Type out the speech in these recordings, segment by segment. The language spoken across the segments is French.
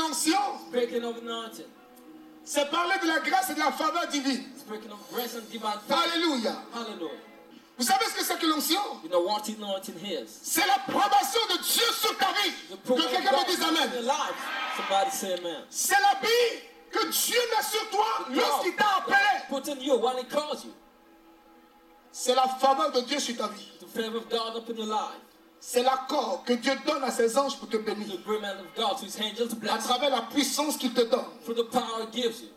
l'onction, Speaking of anointing. c'est parler de la grâce et de la faveur divine. Speaking of grace and divine favor. Alléluia. Hallelujah. Vous savez ce que c'est que l'onction? You know what anointing is? C'est l'approbation de Dieu sur ta vie. Que quelqu'un me dise Amen. Somebody say amen. C'est l'habit que Dieu met sur toi lorsqu'il t'a appelé. Put in you when he calls you. C'est la faveur de Dieu sur ta vie. The favor of God upon your life. C'est l'accord que Dieu donne à ses anges pour te bénir. The agreement of God to his angels to À bless you. travers la puissance qu'il te donne. Through the power he gives you.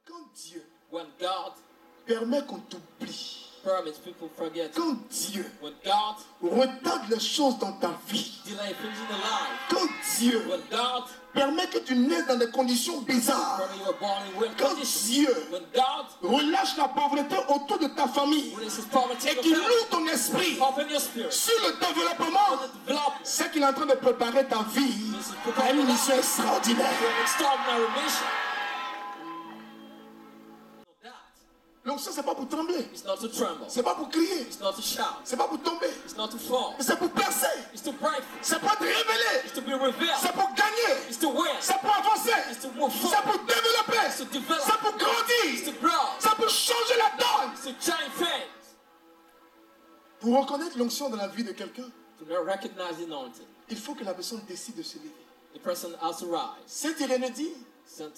Quand Dieu When God permet qu'on t'oublie. permits people forget. Quand Dieu When God retarde les choses dans ta vie. delay things in the life. Quand Dieu When God permet que tu naisses dans des conditions bizarres. when you are born in weird Quand conditions. Dieu When God relâche la pauvreté autour de ta famille releases poverty et in qu'il your family. loue ton esprit Open your spirit. sur le développement, The development. c'est qu'il est en train de préparer ta vie à une mission extraordinaire. For an extraordinary mission. L'onction, c'est pas pour trembler, It's not to tremble. c'est pas pour crier, It's not to shout. c'est pas pour tomber, It's not to fall. mais c'est pour percer, It's to break. c'est pour te révéler, It's to be revealed. c'est pour gagner, It's to win. c'est pour avancer, It's to move c'est forward. pour développer, It's to develop. c'est pour It's to grandir, grow. c'est pour changer la donne. It's to change things. Pour reconnaître l'onction dans la vie de quelqu'un, To not recognize the anointing. il faut que la personne décide de se lever. The person has to rise. Saint Irénée dit, Saint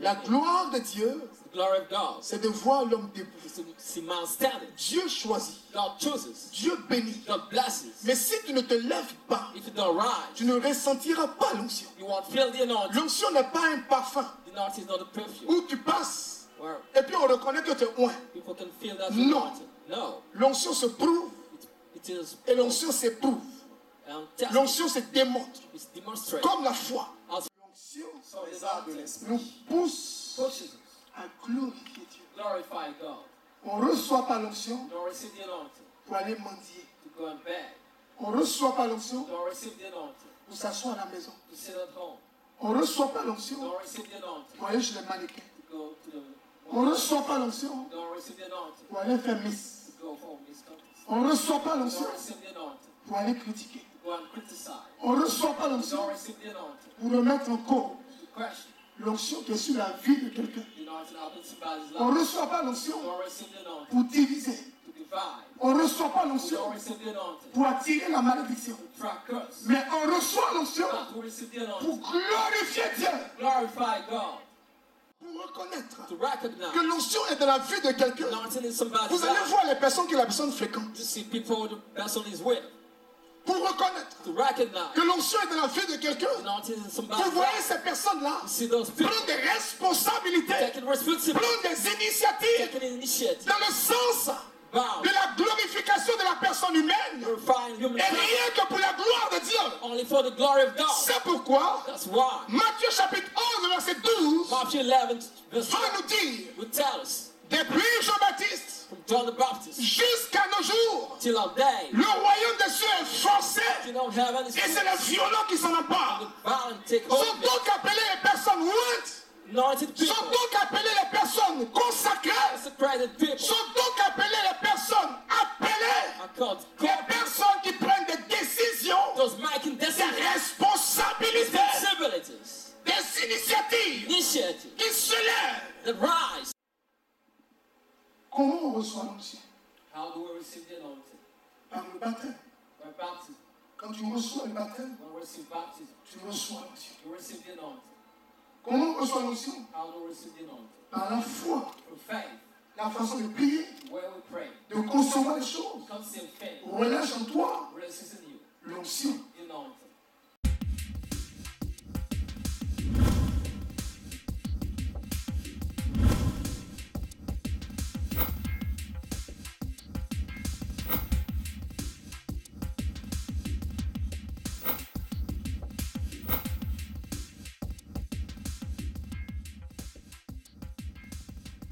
la Irenaeus. gloire de Dieu, The glory of God c'est de voir l'homme debout. is to see man standing. Dieu choisit, God chooses. Dieu bénit. God blesses. Mais si tu ne te lèves pas, If you don't rise, tu ne ressentiras pas l'onction. you won't feel the anointing. L'onction n'est pas un parfum The anointing is not a perfume où tu passes where et puis on reconnaît que tu es loin. people can feel that No. anointing. No. L'onction se prouve It is et l'onction s'éprouve. tested. L'onction se démontre It's demonstrated. comme la foi. As L'onction so the anointing nous pousse pushes us. à glorifier Dieu. Glorify God. On ne reçoit pas l'onction Don't receive the anointing pour aller mendier. to go and beg. On ne reçoit pas l'onction Don't receive the anointing pour s'asseoir à la maison. to sit at home. On ne reçoit pas l'onction Don't receive the anointing pour aller chez les mannequins. to go to the. On ne reçoit pas l'onction Don't receive the anointing pour aller faire miss. to go home. These countries. On ne reçoit pas l'onction Don't receive the anointing pour aller critiquer. to go and criticize. On ne reçoit pas l'onction Don't receive the anointing pour remettre en cause to question. l'onction qui est sur la vie de quelqu'un. The anointing happens to somebody's On ne life. reçoit pas l'onction Don't receive the anointing pour diviser. to divide. On ne reçoit pas Don't l'onction receive the anointing pour attirer la malédiction. to track curse. Mais on reçoit l'onction But to receive the pour anointing, glorifier Dieu. glorify God, Pour reconnaître to recognize que l'onction est dans la vie de the quelqu'un. anointing in somebody's Vous allez life. voir les personnes que la personne fréquente. To see people the person is with. Pour reconnaître To recognize que l'onction est dans la vie de the quelqu'un. anointing in Vous somebody's voyez life. ces personnes-là You see those people prendre des responsabilités, taking responsibility, prendre des initiatives taking initiative, dans le sens bound, de la glorification de la personne humaine glorifying human et beings rien que pour la gloire de Dieu. only for the glory of God. C'est pourquoi That's why Matthieu chapitre 11 verset 12 Matthew 11 verse va 12 nous dire, will tell us depuis Jean-Baptiste from John the Baptist jusqu'à nos jours, till our day, le royaume des cieux est forcé you don't have any et c'est les violents qui s'en the emparent. violent take hold Sont of it. donc appelés les personnes ointes, Anointed sont people, donc appelés les personnes consacrées, consecrated people sont donc appelés les personnes appelées, are called les personnes qui prennent des décisions, those making des decisions, responsabilités, responsibilities, des initiatives initiatives qui se lèvent. that rise. Comment on reçoit l'onction? How do we receive the anointing? Par le baptême. By baptism. Quand tu reçois le baptême, When we receive baptism, tu reçois l'onction. we receive the anointing. Comment on reçoit l'onction? How do we receive the anointing? Par la foi, Through faith, la façon de prier, where we pray. de concevoir les choses. Constant faith Relâche en toi releases in you l'onction.